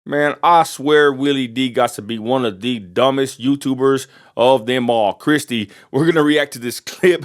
Man, I swear Willie D got to be one of the dumbest YouTubers of them all. Christy, we're going to react to this clip.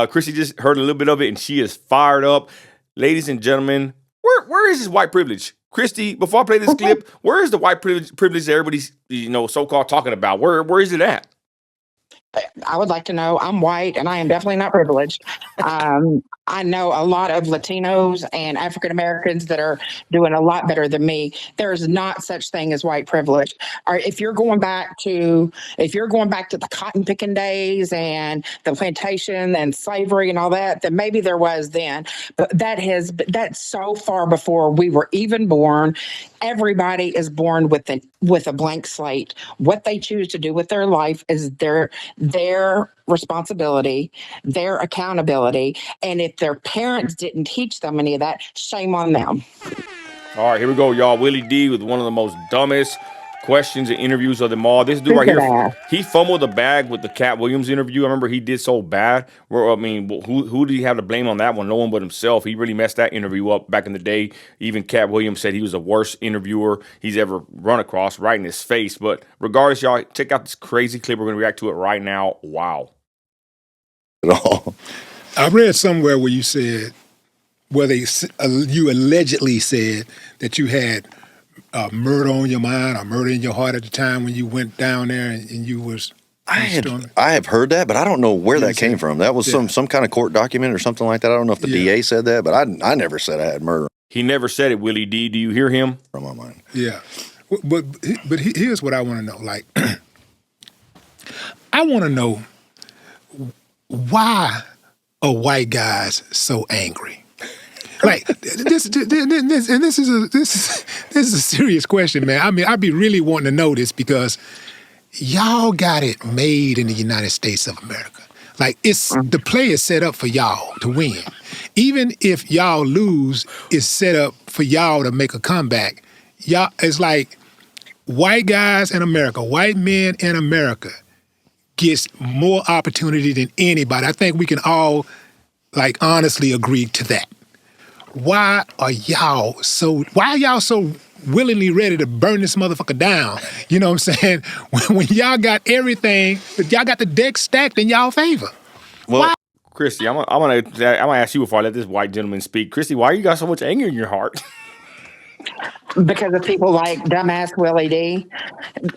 Christy just heard a little bit of it and she is fired up. Ladies and gentlemen, where is his white privilege? Christy, before I play this clip, where is the white privilege that everybody's so-called talking about? Where is it at? I would like to know. I'm white and I am definitely not privileged. I know a lot of Latinos and African Americans that are doing a lot better than me. There is not such thing as white privilege. Or if you're going back to the cotton picking days and the plantation and slavery and all that, then maybe there was then. But that's so far before we were even born. Everybody is born with a blank slate. What they choose to do with their life is their responsibility, their accountability. And if their parents didn't teach them any of that, shame on them. All right, here we go, y'all. Willie D with one of the most dumbest questions and interviews of them all. This dude right Stupid here, ass. he fumbled the bag with the Cat Williams interview. I remember he did so bad. I mean, who did he have to blame on that one? No one but himself. He really messed that interview up back in the day. Even Cat Williams said he was the worst interviewer he's ever run across, right in his face. But regardless, y'all, check out this crazy clip. We're going to react to it right now. Wow. At all. I read somewhere where you said, you allegedly said that you had murder on your mind or murder in your heart at the time when you went down there and you was. I have heard that, but I don't know where that came from. That was some kind of court document or something like that. I don't know if the DA said that, but I never said I had murder. He never said it, Willie D. Do you hear him? From my mind. Yeah. But here's what I want to know. Like, I want to know, why are white guys so angry? Like this is a serious question, man. I mean, I'd be really wanting to know this because y'all got it made in the United States of America. Like the play is set up for y'all to win. Even if y'all lose, it's set up for y'all to make a comeback. Y'all, it's like white guys in America, white men in America gets more opportunity than anybody. I think we can all, like, honestly agree to that. Why are y'all so willingly ready to burn this motherfucker down? You know what I'm saying? When y'all got everything, y'all got the deck stacked in y'all favor. Well, why? Christy, I'm gonna ask you before I let this white gentleman speak. Christy, why you got so much anger in your heart? Because of people like dumbass Willie D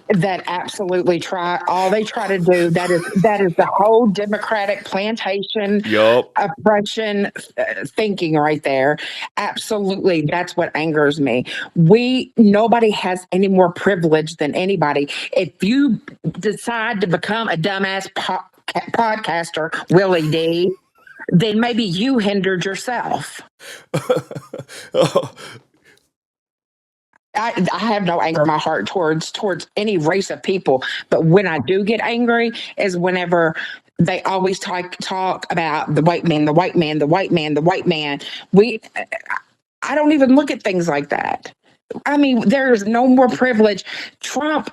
that absolutely all they try to do, that is the whole Democratic plantation oppression thinking right there. Absolutely, that's what angers me. Nobody has any more privilege than anybody. If you decide to become a dumbass podcaster, Willie D, then maybe you hindered yourself. I have no anger in my heart towards any race of people, but when I do get angry is whenever they always talk about the white man, the white man, the white man, the white man. I don't even look at things like that. I mean, there is no more privilege. Trump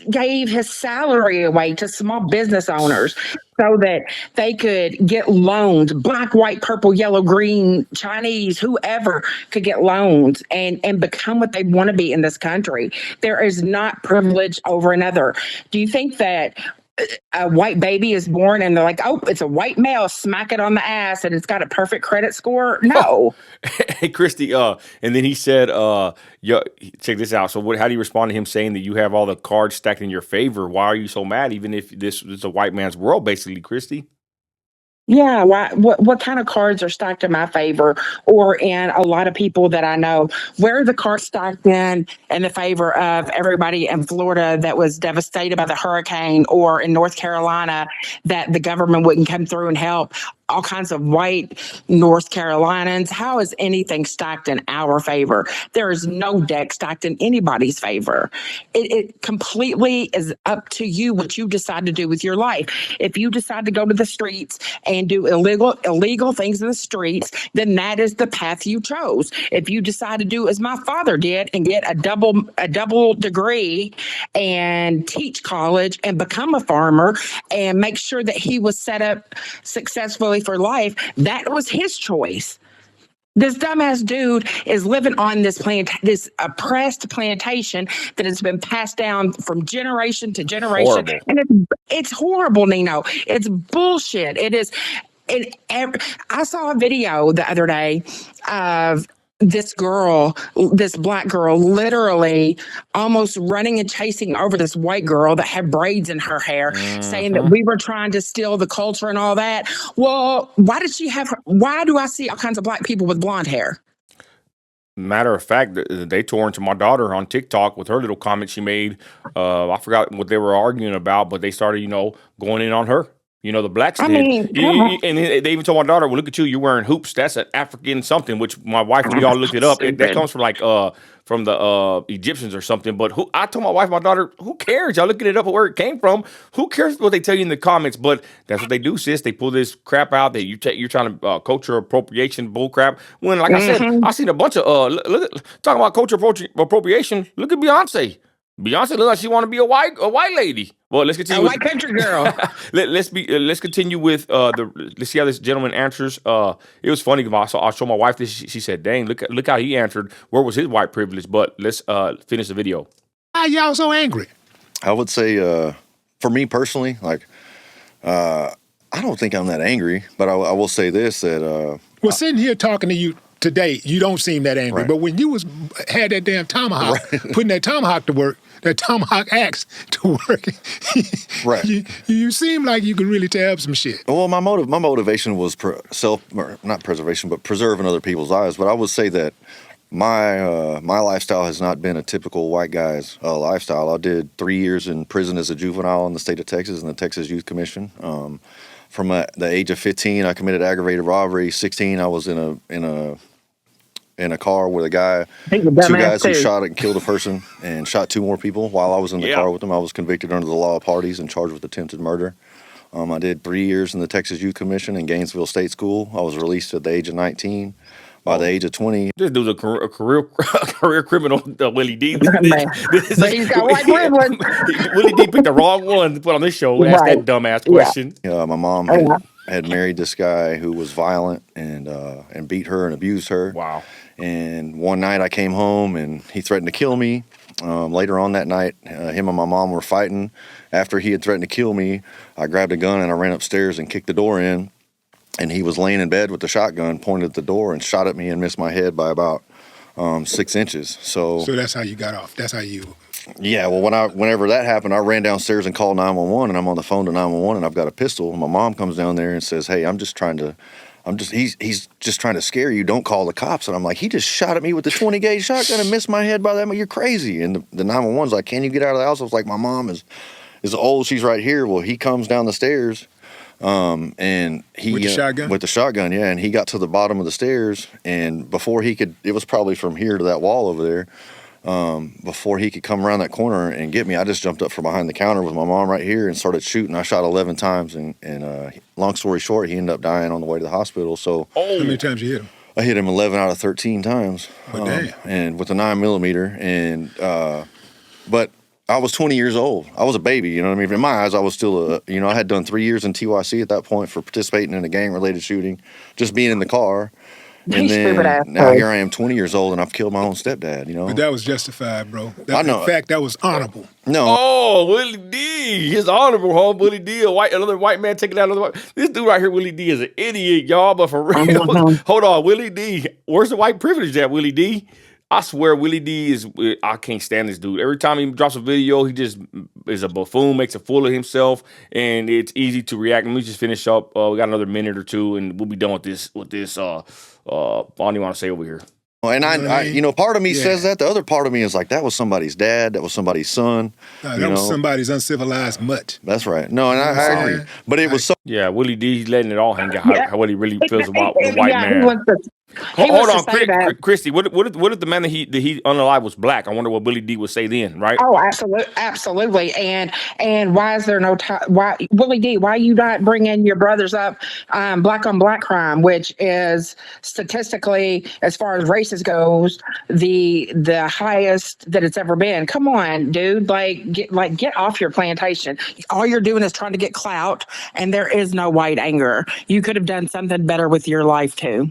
gave his salary away to small business owners so that they could get loans. Black, white, purple, yellow, green, Chinese, whoever could get loans and become what they want to be in this country. There is not privilege over another. Do you think that a white baby is born and they're like, oh, it's a white male, smack it on the ass and it's got a perfect credit score? No. Hey, Christy, and then he said, check this out. So how do you respond to him saying that you have all the cards stacked in your favor? Why are you so mad, even if this is a white man's world, basically, Christy? Yeah, what kind of cards are stacked in my favor or in a lot of people that I know? Where are the cards stacked in the favor of everybody in Florida that was devastated by the hurricane, or in North Carolina that the government wouldn't come through and help? All kinds of white North Carolinians. How is anything stacked in our favor? There is no deck stacked in anybody's favor. It completely is up to you what you decide to do with your life. If you decide to go to the streets and do illegal things in the streets, then that is the path you chose. If you decide to do as my father did and get a double degree and teach college and become a farmer and make sure that he was set up successfully for life, that was his choice. This dumbass dude is living on this oppressed plantation that has been passed down from generation to generation, Horrible. and it's horrible, Nino. It's bullshit. It is. I saw a video the other day of this girl, this black girl, literally almost running and chasing over this white girl that had braids in her hair, saying that we were trying to steal the culture and all that. Well, why do I see all kinds of black people with blonde hair? Matter of fact, they tore into my daughter on TikTok with her little comment she made. I forgot what they were arguing about, but they started, going in on her. The blacks I did. mean, come on. And they even told my daughter, well, look at you, you're wearing hoops. That's an African something, which my wife, we all looked it up. That Stupid. comes from the Egyptians or something. But I told my wife, my daughter, who cares? Y'all looking it up where it came from. Who cares what they tell you in the comments? But that's what they do, sis. They pull this crap out that you're trying to culture appropriation bull crap. When, like I said, I seen a bunch of talking about culture appropriation. Look at Beyonce. Beyonce look like she want to be a white lady. Well, let's continue. A white country girl. Let's continue with let's see how this gentleman answers. It was funny because I showed my wife this. She said, "Dang, look how he answered. Where was his white privilege?" But let's finish the video. Why y'all so angry? I would say, for me personally, I don't think I'm that angry, but I will say this that Well, sitting here talking to you today, you don't seem that angry. Right. But when you had that damn tomahawk, putting that tomahawk to work, that tomahawk axe to work, Right. you seem like you could really tear up some shit. Well, my motivation was not preservation, but preserving other people's lives. But I would say that my lifestyle has not been a typical white guy's lifestyle. I did 3 years in prison as a juvenile in the state of Texas in the Texas Youth Commission. From the age of 15, I committed aggravated robbery. 16, I was in a car with a guy, two guys who shot and killed a person and shot 2 more people while I was in the car with them. I was convicted under the law of parties and charged with attempted murder. I did 3 years in the Texas Youth Commission in Gainesville State School. I was released at the age of 19. By the age of 20. This dude's a career criminal, Willie D. But he's got white privilege. Willie D picked the wrong one to put on this show. Ask that dumbass question. My mom had married this guy who was violent and beat her and abused her. Wow. And one night I came home and he threatened to kill me. Later on that night, him and my mom were fighting. After he had threatened to kill me, I grabbed a gun and I ran upstairs and kicked the door in. And he was laying in bed with the shotgun, pointed at the door, and shot at me and missed my head by about 6 inches. So that's how you got off. That's how you. Yeah. Well, whenever that happened, I ran downstairs and called 911, and I'm on the phone to 911, and I've got a pistol. And my mom comes down there and says, "Hey, he's just trying to scare you. Don't call the cops." And I'm like, "He just shot at me with the 20 gauge shotgun and missed my head by that much. You're crazy." And the 911's like, "Can you get out of the house?" I was like, "My mom is old. She's right here." Well, he comes down the stairs. And he with the shotgun, yeah, and he got to the bottom of the stairs, and before he could, it was probably from here to that wall over there. Before he could come around that corner and get me, I just jumped up from behind the counter with my mom right here and started shooting. I shot 11 times, and long story short, he ended up dying on the way to the hospital. So how many times you hit him? I hit him 11 out of 13 times, and with a 9mm, and but. I was 20 years old. I was a baby, you know what I mean? In my eyes, I was still I had done 3 years in TYC at that point for participating in a gang-related shooting, just being in the car. And then now here I am 20 years old and I've killed my own stepdad, But that was justified, bro. I know. In fact, that was honorable. No. Oh, Willie D. He's honorable, huh? Willie D. Another white man taking out another white. This dude right here, Willie D, is an idiot, y'all. But for real, hold on, Willie D. Where's the white privilege at, Willie D? I swear, Willie D is. I can't stand this dude. Every time he drops a video, he just is a buffoon, makes a fool of himself, and it's easy to react. Let me just finish up. We got another minute or two, and we'll be done with this. I don't even want to say over here. And I part of me says that. The other part of me is like, that was somebody's dad. That was somebody's son. That was somebody's uncivilized mutt. That's right. No, and I agree. But it was so. Yeah, Willie D, he's letting it all hang out. How what he really feels about the white man. Hold on, Christy. What if the man that he unalived was black? I wonder what Willie D would say then, right? Oh, absolutely. And why is there no why Willie D? Why you not bringing your brothers up? Black on black crime, which is statistically, as far as races goes, the highest that it's ever been. Come on, dude! Get off your plantation. All you're doing is trying to get clout, and there is no white anger. You could have done something better with your life too.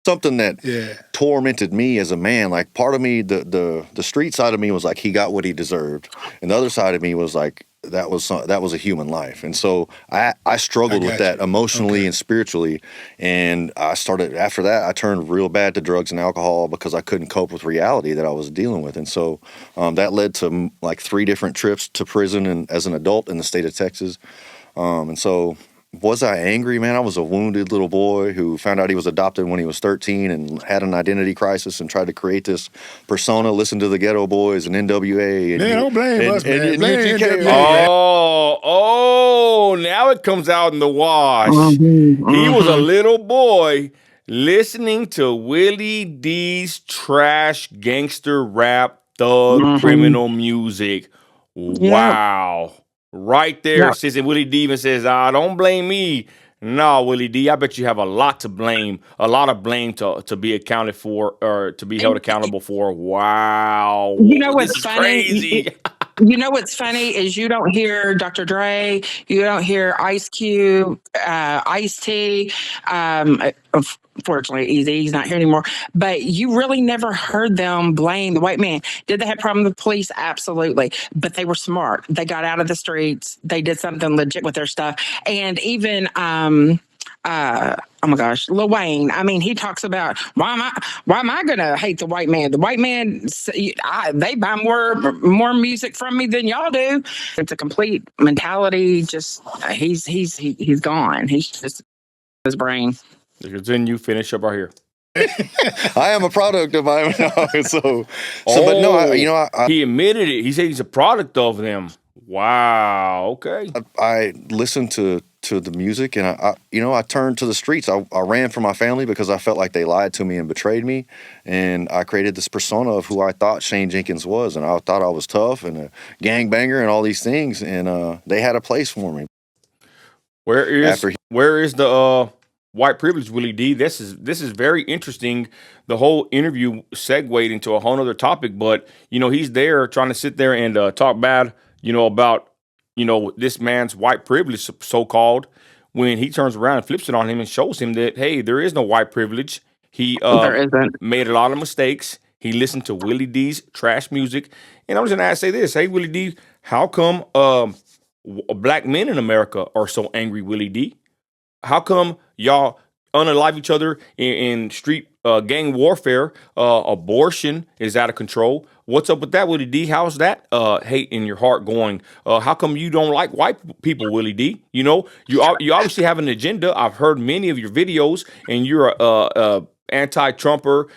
something that Yeah. tormented me as a man. Like part of me, the street side of me was like he got what he deserved, and the other side of me was like that was a human life. And so I struggled with that emotionally and spiritually. And I started after that. I turned real bad to drugs and alcohol because I couldn't cope with reality that I was dealing with. And so that led to like 3 different trips to prison and as an adult in the state of Texas. And so. Was I angry, man? I was a wounded little boy who found out he was adopted when he was 13 and had an identity crisis and tried to create this persona, listen to the Ghetto Boys and NWA. And Man, don't blame us, man. Blame UGK, NWA. Oh, now it comes out in the wash. He was a little boy listening to Willie D's trash gangster rap thug criminal music. Wow. Right there, sis, and Willie D even says, don't blame me. No, Willie D, I bet you have a lot of blame to be accounted for or to be held accountable for. Wow. You know what's this is funny? crazy. You know what's funny is you don't hear Dr. Dre, you don't hear Ice Cube, Ice-T. Unfortunately, he's not here anymore. But you really never heard them blame the white man. Did they have problems with the police? Absolutely. But they were smart. They got out of the streets. They did something legit with their stuff. And even oh my gosh, Lil Wayne. I mean, he talks about why am I gonna hate the white man? The white man, they buy more music from me than y'all do. It's a complete mentality. Just he's gone. He's just his brain. Then you finish up right here. I am a product of my but no, he admitted it. He said he's a product of them. Wow. Okay. I listened to the music, and I turned to the streets. I ran from my family because I felt like they lied to me and betrayed me, and I created this persona of who I thought Shane Jenkins was, and I thought I was tough and a gangbanger and all these things, and they had a place for me. Where is the white privilege, Willie D? This is very interesting. The whole interview segued into a whole other topic, but he's there trying to sit there and talk bad, about this man's white privilege, so-called, when he turns around and flips it on him and shows him that, hey, there is no white privilege. He made a lot of mistakes. He listened to Willie D's trash music. And I'm just going to say this. Hey, Willie D, how come black men in America are so angry, Willie D? How come y'all unalive each other in street gang warfare? Abortion is out of control. What's up with that, Willie D? How's that hate in your heart going? How come you don't like white people, Willie D? You obviously have an agenda. I've heard many of your videos, and you're a anti-Trumper.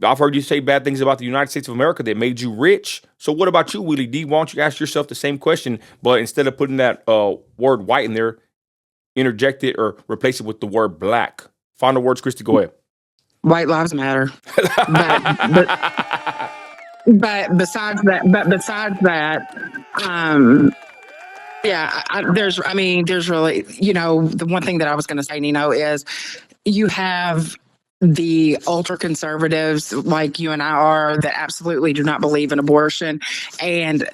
I've heard you say bad things about the United States of America that made you rich. So what about you, Willie D? Why don't you ask yourself the same question, but instead of putting that word white in there, interject it or replace it with the word black. Final words, Christy, go ahead. White lives matter. But besides that, there's really, the one thing that I was going to say, Nino, is you have the ultra conservatives like you and I are that absolutely do not believe in abortion, and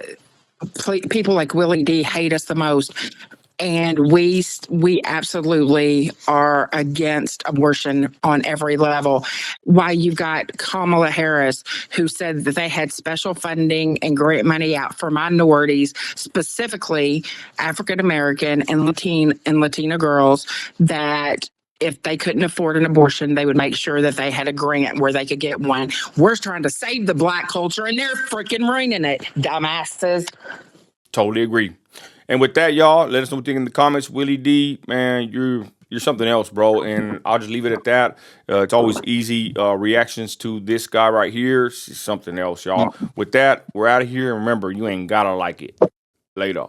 people like Willie D hate us the most. And we absolutely are against abortion on every level. Why you've got Kamala Harris, who said that they had special funding and grant money out for minorities, specifically African American and Latina girls, that if they couldn't afford an abortion, they would make sure that they had a grant where they could get one. We're trying to save the black culture, and they're freaking ruining it, dumbasses. Totally agree. And with that, y'all, let us know what you think in the comments. Willie D, man, you're something else, bro. And I'll just leave it at that. It's always easy reactions to this guy right here. It's something else, y'all. With that, we're out of here. And remember, you ain't gotta like it. Later.